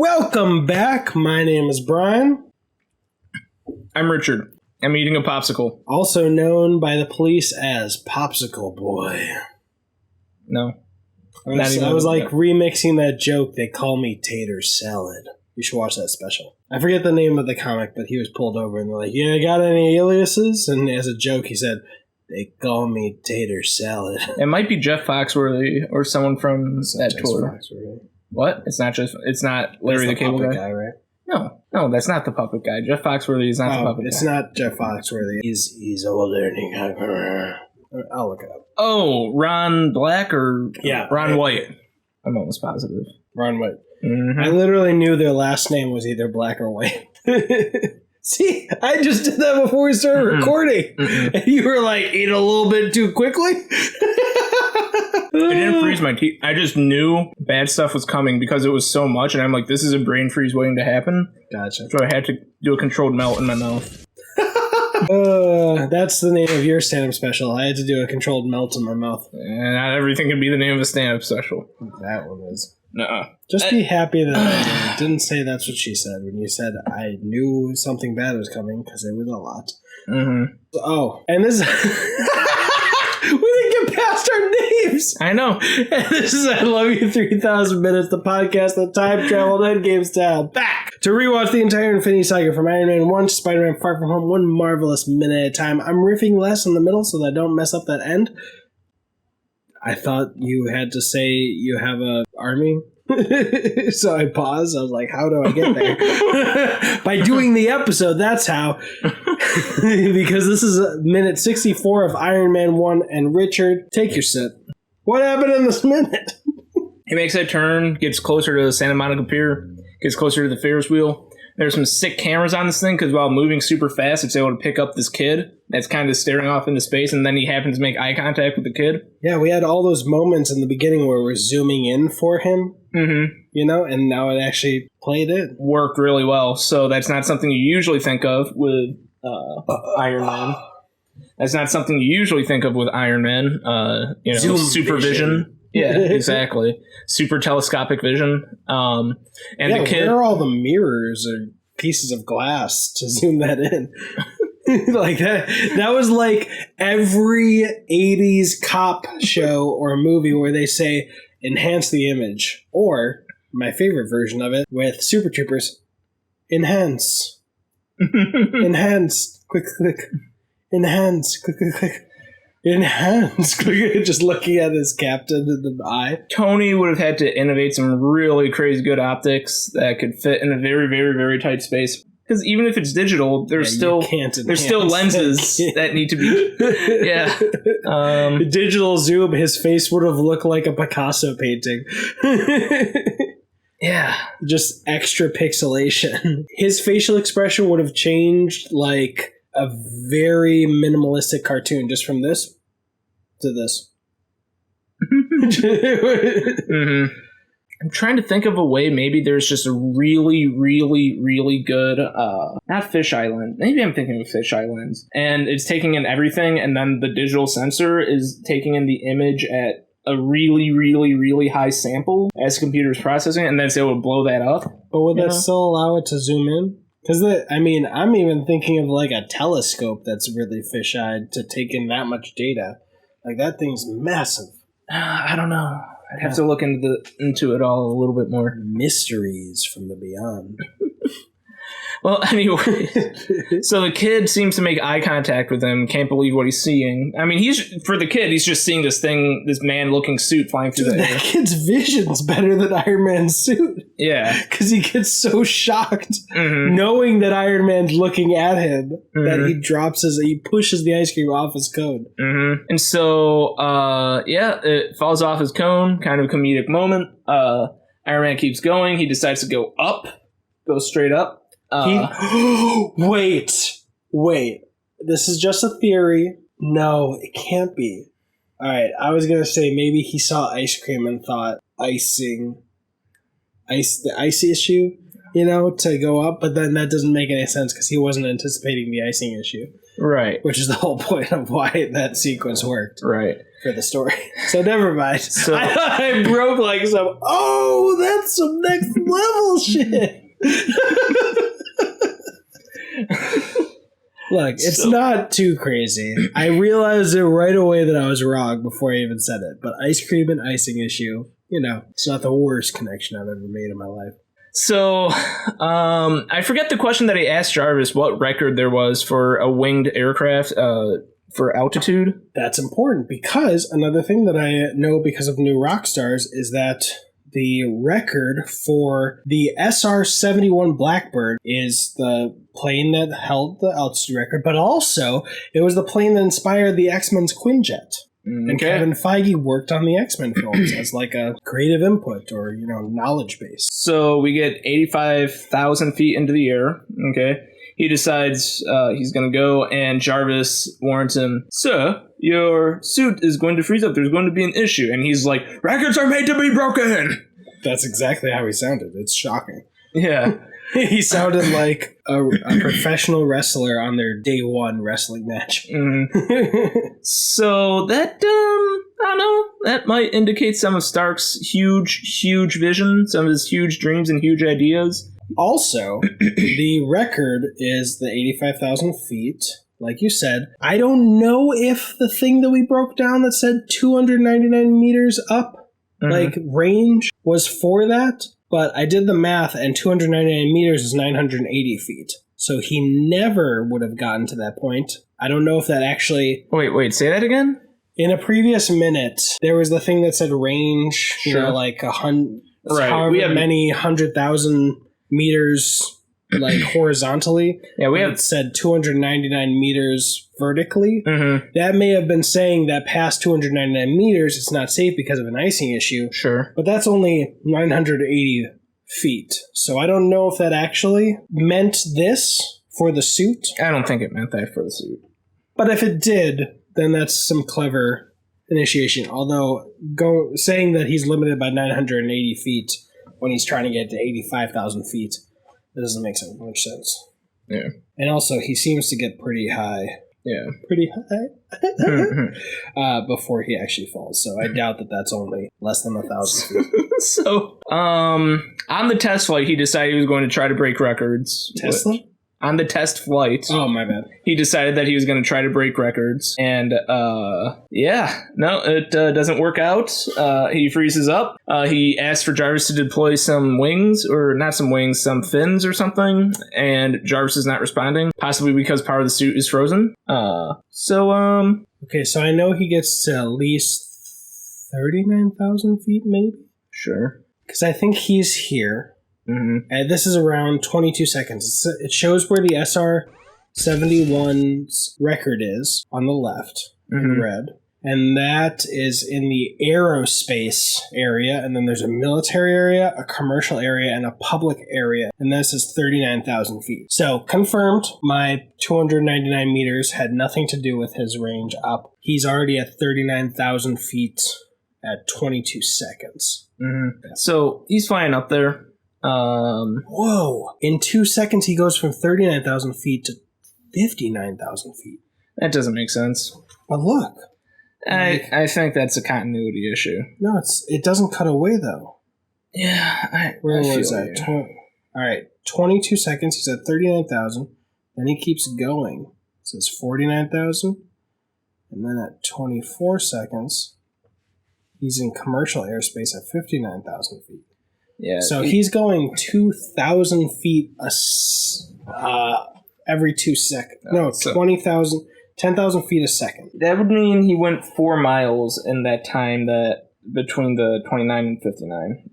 Welcome back. My name is Brian. I'm Richard. I'm eating a popsicle. Also known by the police as Popsicle Boy. No. I was like remixing that joke, they call me Tater Salad. You should watch that special. I forget the name of the comic, but he was pulled over and they're like, yeah, got any aliases? And as a joke, he said, they call me Tater Salad. It might be Jeff Foxworthy or someone from that tour. Foxworthy. What? It's not Larry the Cable Guy, right? No, that's not the puppet guy. Jeff Foxworthy is not the puppet guy. It's not Jeff Foxworthy. He's older and he got... I'll look it up. Oh, Ron Black or Ron White? I'm almost positive. Ron White. Mm-hmm. I literally knew their last name was either Black or White. See, I just did that before we started recording. And you were like, eat a little bit too quickly? It didn't freeze my teeth. I just knew bad stuff was coming because it was so much. And I'm like, this is a brain freeze waiting to happen. Gotcha. So I had to do a controlled melt in my mouth. That's the name of your stand-up special. I had to do a controlled melt in my mouth. And not everything can be the name of a stand-up special. That one is. Nuh-uh. Just be happy that I didn't say that's what she said when you said I knew something bad was coming because it was a lot. Mm-hmm. Oh, and this... We didn't get past our names. I know. And this is I Love You 3000 Minutes, the podcast that time traveled Endgame style back to rewatch the entire Infinity Saga from Iron Man 1 to Spider-Man Far From Home, one marvelous minute at a time. I'm riffing less in the middle so that I don't mess up that end. I thought you had to say you have a army. So I paused. I was like, how do I get there? By doing the episode, that's how. Because this is minute 64 of Iron Man 1. And Richard, take your sip. What happened in this minute? He makes that turn, gets closer to the Santa Monica Pier, gets closer to the Ferris wheel. There's some sick cameras on this thing because while moving super fast, it's able to pick up this kid that's kind of staring off into space, and then he happens to make eye contact with the kid. Yeah, we had all those moments in the beginning where we're zooming in for him, you know, and now it actually played in. Worked really well, so that's not something you usually think of with Iron Man. That's not something you usually think of with Iron Man, Zoom supervision. Yeah, exactly. Super telescopic vision. And the kid. Where are all the mirrors or pieces of glass to zoom that in? Like that was like every 80s cop show or movie where they say enhance the image, or my favorite version of it with Super Troopers, enhance. Enhance. Quick, enhance. Quick. Enhance. Just looking at his captain in the eye. Tony would have had to innovate some really crazy good optics that could fit in a very, very, very tight space. Because even if it's digital, there's still lenses that need to be. Yeah. Digital zoom, his face would have looked like a Picasso painting. Yeah. Just extra pixelation. His facial expression would have changed like a very minimalistic cartoon just from this to this. Mm-hmm. I'm trying to think of a way maybe there's just a really, really, really good, not fisheye lens. Maybe I'm thinking of fisheye lens. And it's taking in everything, and then the digital sensor is taking in the image at a really, really, really high sample as the computer's processing, and then it's able to blow that up. But would that still allow it to zoom in? Because, I'm even thinking of like a telescope that's really fisheyed to take in that much data. Like, that thing's massive. I don't know. I'd have to look into it all a little bit more. Mysteries from the beyond. Well, anyway, so the kid seems to make eye contact with him, can't believe what he's seeing. I mean, for the kid, he's just seeing this man-looking suit flying through the air. That kid's vision's better than Iron Man's suit. Yeah. Because he gets so shocked knowing that Iron Man's looking at him that he pushes the ice cream off his cone. Mm-hmm. And so, it falls off his cone, kind of a comedic moment. Iron Man keeps going. He decides to go straight up. Wait. This is just a theory. No, it can't be. All right, I was going to say maybe he saw ice cream and thought the ice issue, to go up, but then that doesn't make any sense because he wasn't anticipating the icing issue. Right. Which is the whole point of why that sequence worked. Right. For the story. So never mind. So I thought I broke like some, oh, that's some next level shit. Look, it's not too crazy. I realized it right away that I was wrong before I even said it. But ice cream and icing issue, it's not the worst connection I've ever made in my life. So, I forget the question that I asked Jarvis, what record there was for a winged aircraft for altitude. That's important because another thing that I know because of New Rockstars is that the record for the SR-71 Blackbird is the plane that held the altitude record, but also it was the plane that inspired the X-Men's Quinjet. And Kevin Feige worked on the X-Men films as like a creative input or, knowledge base. So we get 85,000 feet into the air, okay? He decides he's going to go, and Jarvis warns him, "Sir, your suit is going to freeze up. There's going to be an issue." And he's like, "Records are made to be broken!" That's exactly how he sounded. It's shocking. Yeah. He sounded like a professional wrestler on their day one wrestling match. So that, I don't know, that might indicate some of Stark's huge vision, some of his huge dreams and huge ideas. Also, the record is the 85,000 feet. Like you said, I don't know if the thing that we broke down that said 299 meters up, range was for that. But I did the math, and 299 meters is 980 feet. So he never would have gotten to that point. I don't know if that actually... Wait, say that again? In a previous minute, there was the thing that said range, like however many 100,000 meters, like horizontally. Yeah, we have... It said 299 meters vertically. Mm-hmm. That may have been saying that past 299 meters, it's not safe because of an icing issue. Sure. But that's only 980 feet. So I don't know if that actually meant this for the suit. I don't think it meant that for the suit. But if it did, then that's some clever initiation. Although saying that he's limited by 980 feet when he's trying to get to 85,000 feet, that doesn't make so much sense. Yeah. And also, he seems to get pretty high. Yeah. Pretty high. Before he actually falls. So I doubt that that's only less than 1,000 feet. So, on the test flight, he decided he was going to try to break records. Tesla? On the test flight. Oh, my bad. He decided that he was going to try to break records. And, it doesn't work out. He freezes up. He asks for Jarvis to deploy some wings, or not some wings, some fins or something. And Jarvis is not responding, possibly because part of the suit is frozen. Okay, so I know he gets to at least 39,000 feet, maybe? Sure. Because I think he's here. Mm-hmm. And this is around 22 seconds. It shows where the SR-71's record is on the left, in red. And that is in the aerospace area. And then there's a military area, a commercial area, and a public area. And this is 39,000 feet. So, confirmed, my 299 meters had nothing to do with his range up. He's already at 39,000 feet at 22 seconds. Mm-hmm. So, he's flying up there. Whoa. In 2 seconds, he goes from 39,000 feet to 59,000 feet. That doesn't make sense. But look. I think that's a continuity issue. No, it doesn't cut away, though. Yeah. Where was that? All right. 22 seconds, he's at 39,000. Then he keeps going. It says 49,000. And then at 24 seconds, he's in commercial airspace at 59,000 feet. Yeah. So he's going 2,000 feet every 2 seconds. No, 20,000, 10,000 feet a second. That would mean he went 4 miles in that time that between the 29 and 59,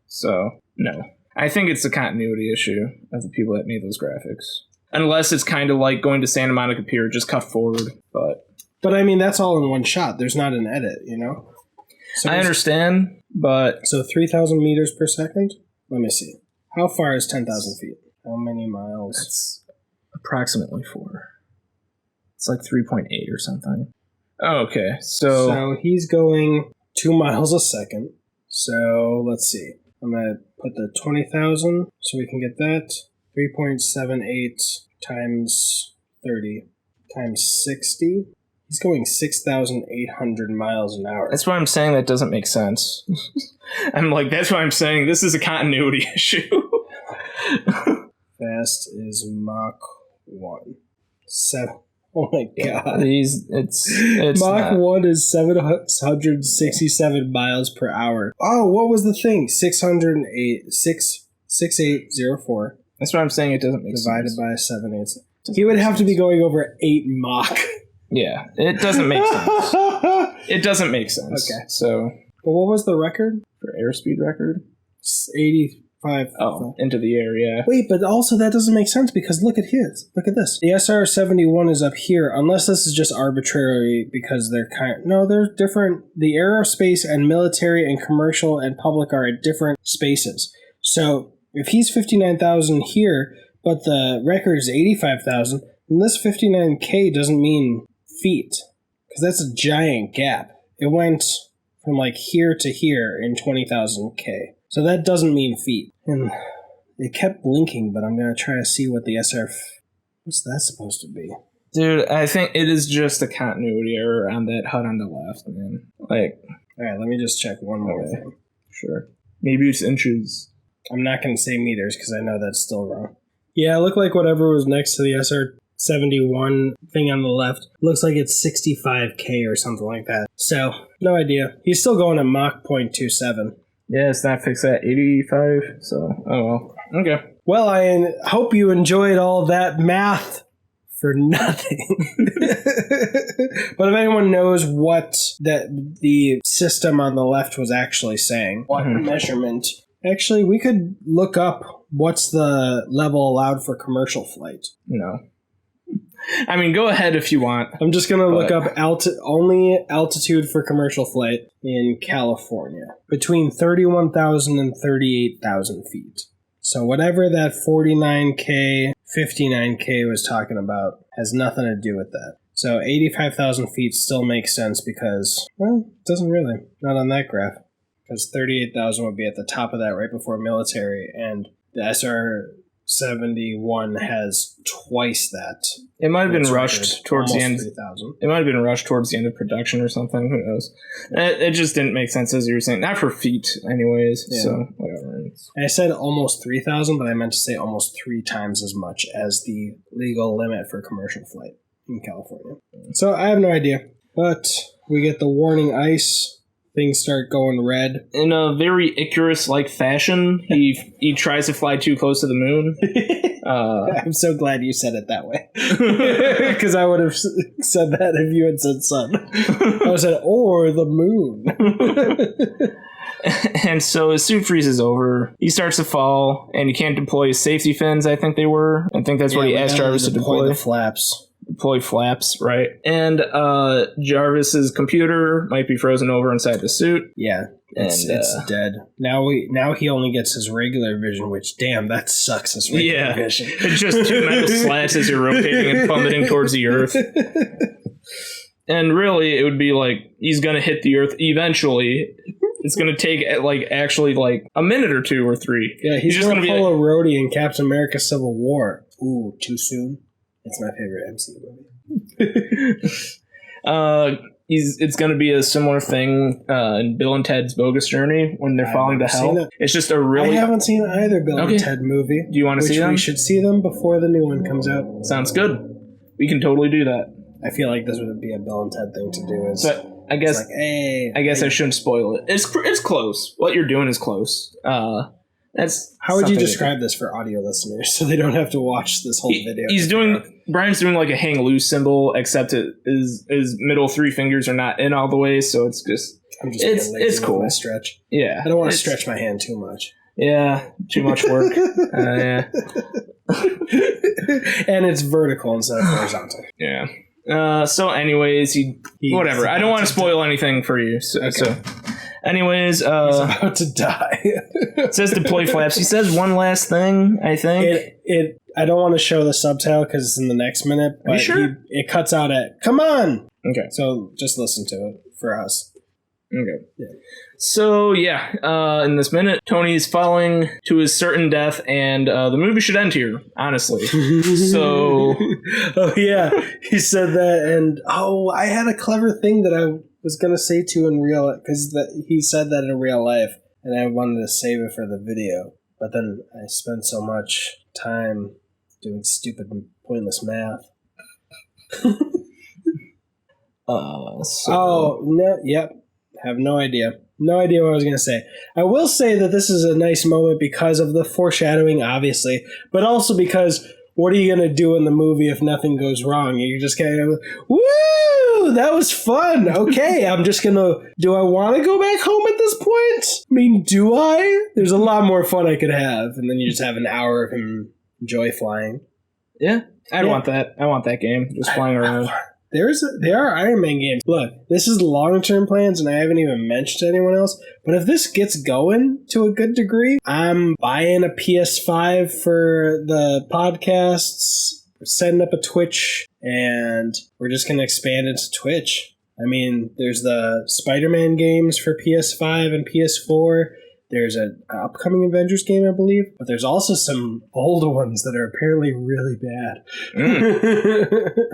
So, no. I think it's a continuity issue of the people that made those graphics. Unless it's kind of like going to Santa Monica Pier, just cut forward. But I mean, that's all in one shot. There's not an edit, So I understand. But so 3,000 meters per second? Let me see. How far is 10,000 feet? How many miles? It's approximately 4. It's like 3.8 or something. Oh, okay, so he's going 2 miles a second. So let's see. I'm going to put the 20,000 so we can get that. 3.78 times 30. times 60. He's going 6,800 miles an hour. That's why I'm saying that doesn't make sense. I'm like, that's why I'm saying this is a continuity issue. Fast is Mach 1. 7. Oh my god. It's Mach not. 1 is 767 miles per hour. Oh, what was the thing? 6804 That's why I'm saying it doesn't make divided sense. by 7/8. He would have to be going over 8 Mach. Yeah, it doesn't make sense. It doesn't make sense. Okay. So, But what was the record? for airspeed record? 85. Oh, into the air, yeah. Wait, but also that doesn't make sense because look at his. Look at this. The SR-71 is up here, unless this is just arbitrary because they're no, they're different. The aerospace and military and commercial and public are at different spaces. So if he's 59,000 here, but the record is 85,000, then this 59K doesn't mean feet because that's a giant gap. It went from like here to here in 20,000 K. So that doesn't mean feet. And it kept blinking, but I'm going to try to see what the what's that supposed to be? Dude, I think it is just a continuity error on that HUD on the left, man. Like, All right, let me just check one more Okay. thing. sure. Maybe it's inches. I'm not going to say meters because I know that's still wrong. Yeah, it looked like whatever was next to the SR-71 thing on the left looks like it's 65K or something like that. So, no idea. He's still going at Mach 0.27. Yeah, it's not fixed at 85, so, oh well. Okay. Well, I hope you enjoyed all that math for nothing. But if anyone knows what the system on the left was actually saying, what measurement, actually, we could look up what's the level allowed for commercial flight. No. I mean, go ahead if you want. I'm just going to look up only altitude for commercial flight in California, between 31,000 and 38,000 feet. So whatever that 49K, 59K was talking about has nothing to do with that. So 85,000 feet still makes sense because, well, it doesn't really. Not on that graph. Because 38,000 would be at the top of that right before military, and the SR-71 has twice that. It might have been Its rushed record, towards the almost end. 3,000. It might have been rushed towards the end of production or something. Who knows? It just didn't make sense as you were saying. Not for feet, anyways. Yeah. So whatever. I said almost 3,000, but I meant to say almost 3 times as much as the legal limit for commercial flight in California. So I have no idea. But we get the warning ice. Things start going red. In a very Icarus-like fashion, he tries to fly too close to the moon. I'm so glad you said it that way. Because I would have said that if you had said sun. I would have said, or the moon. And so his suit freezes over. He starts to fall, and he can't deploy his safety fins, I think they were. I think that's what he asked Jarvis to deploy. The flaps. Deploy flaps, right? And Jarvis's computer might be frozen over inside the suit. Yeah. It's dead. Now he only gets his regular vision, which damn, that sucks his regular vision. It's just 2 metal slats as you're rotating and plummeting towards the earth. And really, it would be like he's gonna hit the earth eventually. It's gonna take actually a minute or 2 or 3. Yeah, he's just gonna pull a Rhodey in Captain America: Civil War. Ooh, too soon. It's my favorite MCU movie. It's going to be a similar thing in Bill and Ted's Bogus Journey when they're falling to hell. It's just a really... I haven't seen either Bill and Ted movie. Do you want to see them? We should see them before the new one comes out. Sounds good. We can totally do that. I feel like this would be a Bill and Ted thing to do. So I guess I shouldn't spoil it. It's close. What you're doing is close. How would you describe this for audio listeners so they don't have to watch this whole video? Brian's doing like a hang loose symbol, except his middle 3 fingers are not in all the way, so it's just it's cool. My stretch. Yeah, I don't want to stretch my hand too much. Yeah, too much work. Yeah, and it's vertical instead of horizontal. Yeah. So, anyways, whatever. I don't want to spoil anything for you. So anyways, he's about to die. It says deploy flaps. He says one last thing, I think. I don't want to show the subtitle because it's in the next minute, but Are you sure? It cuts out at, come on! Okay. So just listen to it for us. Okay. Yeah. So, in this minute, Tony's falling to his certain death, and the movie should end here, honestly. So... Oh, yeah. He said that, and, I had a clever thing that I was going to say to in real... Because he said that in real life, and I wanted to save it for the video. But then I spent so much time doing stupid and pointless math. Yep. Have no idea. No idea what I was going to say. I will say that this is a nice moment because of the foreshadowing, obviously, but also because what are you going to do in the movie if nothing goes wrong? You're just going to go, woo, that was fun. Okay, I'm just going to, do I want to go back home at this point? I mean, do I? There's a lot more fun I could have. And then you just have an hour of him joy flying. Yeah, I'd want that. I want that game, just flying around. There are Iron Man games. Look, this is long-term plans, and I haven't even mentioned to anyone else. But if this gets going to a good degree, I'm buying a PS5 for the podcasts, setting up a Twitch, and we're just going to expand into Twitch. I mean, there's the Spider-Man games for PS5 and PS4. There's an upcoming Avengers game, I believe. But there's also some old ones that are apparently really bad.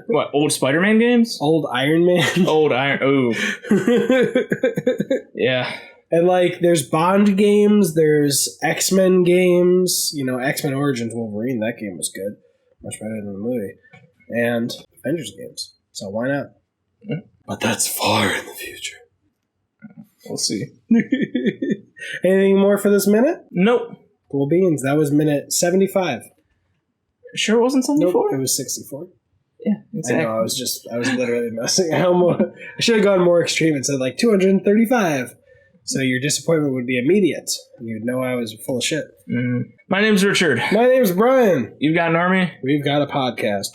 What, old Spider-Man games? Old Iron Man. Old Iron... Oh. Yeah. And, there's Bond games. There's X-Men games. X-Men Origins Wolverine. That game was good. Much better than the movie. And Avengers games. So why not? Yeah. But that's far in the future. We'll see. Anything more for this minute? Nope. Cool beans. That was minute 75. Sure it wasn't 74? Nope, it was 64. Yeah, exactly. I know, I was literally messing. I should have gone more extreme and said 235. So your disappointment would be immediate. And you'd know I was full of shit. My name's Richard. My name's Brian. You've got an army? We've got a podcast.